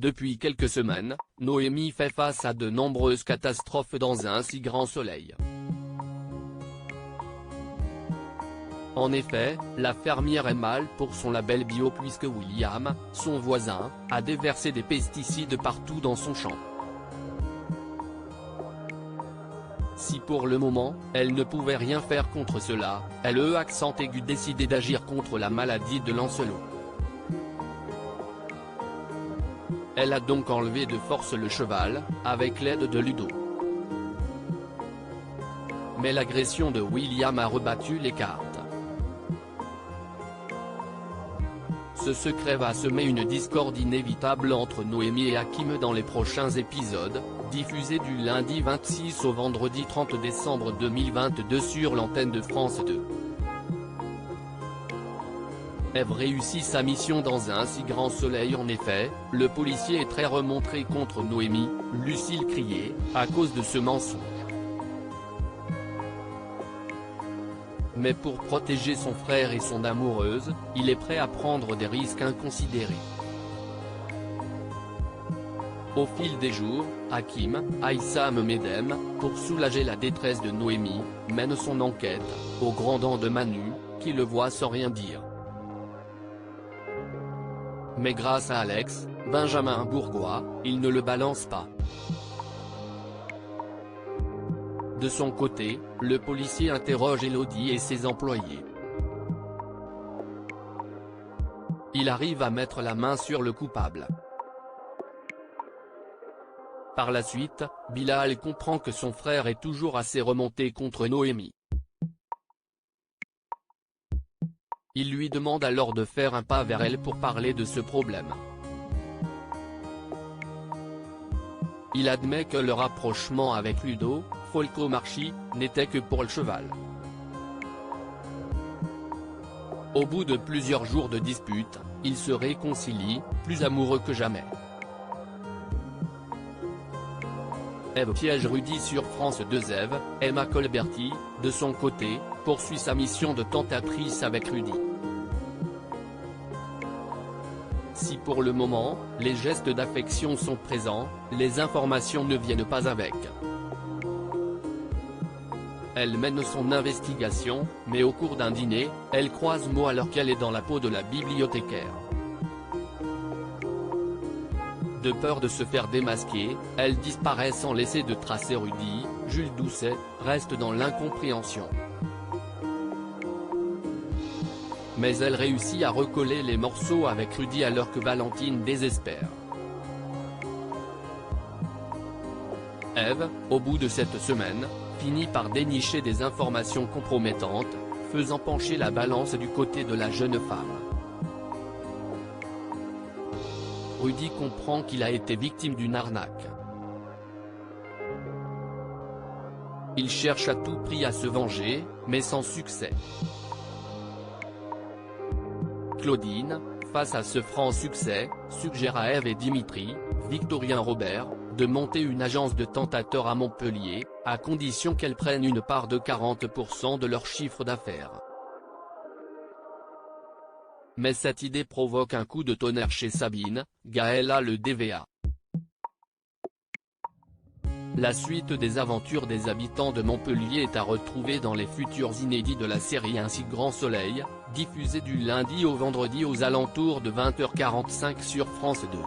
Depuis quelques semaines, Noémie fait face à de nombreuses catastrophes dans un si grand soleil. En effet, la fermière est mal pour son label bio puisque William, son voisin, a déversé des pesticides partout dans son champ. Si pour le moment, elle ne pouvait rien faire contre cela, elle accent aigu décidé d'agir contre la maladie de Lancelot. Elle a donc enlevé de force le cheval, avec l'aide de Ludo. Mais l'agression de William a rebattu les cartes. Ce secret va semer une discorde inévitable entre Noémie et Hakim dans les prochains épisodes, diffusés du lundi 26 au vendredi 30 décembre 2022 sur l'antenne de France 2. Ève réussit sa mission dans un si grand soleil. En effet, le policier est très remonté contre Noémie, Lucille criait, à cause de ce mensonge. Mais pour protéger son frère et son amoureuse, il est prêt à prendre des risques inconsidérés. Au fil des jours, Hakim, Aïssam Medem, pour soulager la détresse de Noémie, mène son enquête, au grand dam de Manu, qui le voit sans rien dire. Mais grâce à Alex, Benjamin Bourgois, il ne le balance pas. De son côté, le policier interroge Elodie et ses employés. Il arrive à mettre la main sur le coupable. Par la suite, Bilal comprend que son frère est toujours assez remonté contre Noémie. Il lui demande alors de faire un pas vers elle pour parler de ce problème. Il admet que le rapprochement avec Ludo, Folcomarchi, n'était que pour le cheval. Au bout de plusieurs jours de dispute, ils se réconcilient, plus amoureux que jamais. Ève piège Rudy sur France 2. Emma Colberti, de son côté, poursuit sa mission de tentatrice avec Rudy. Si pour le moment, les gestes d'affection sont présents, les informations ne viennent pas avec. Elle mène son investigation, mais au cours d'un dîner, elle croise Mo alors qu'elle est dans la peau de la bibliothécaire. De peur de se faire démasquer, elle disparaît sans laisser de traces et Rudy, Jules Doucet, reste dans l'incompréhension. Mais elle réussit à recoller les morceaux avec Rudy alors que Valentine désespère. Ève, au bout de cette semaine, finit par dénicher des informations compromettantes, faisant pencher la balance du côté de la jeune femme. Rudy comprend qu'il a été victime d'une arnaque. Il cherche à tout prix à se venger, mais sans succès. Claudine, face à ce franc succès, suggère à Ève et Dimitri, Victorien Robert, de monter une agence de tentateurs à Montpellier, à condition qu'elles prennent une part de 40% de leur chiffre d'affaires. Mais cette idée provoque un coup de tonnerre chez Sabine, Gaëlla le DVA. La suite des aventures des habitants de Montpellier est à retrouver dans les futurs inédits de la série Un si grand soleil, diffusée du lundi au vendredi aux alentours de 20h45 sur France 2.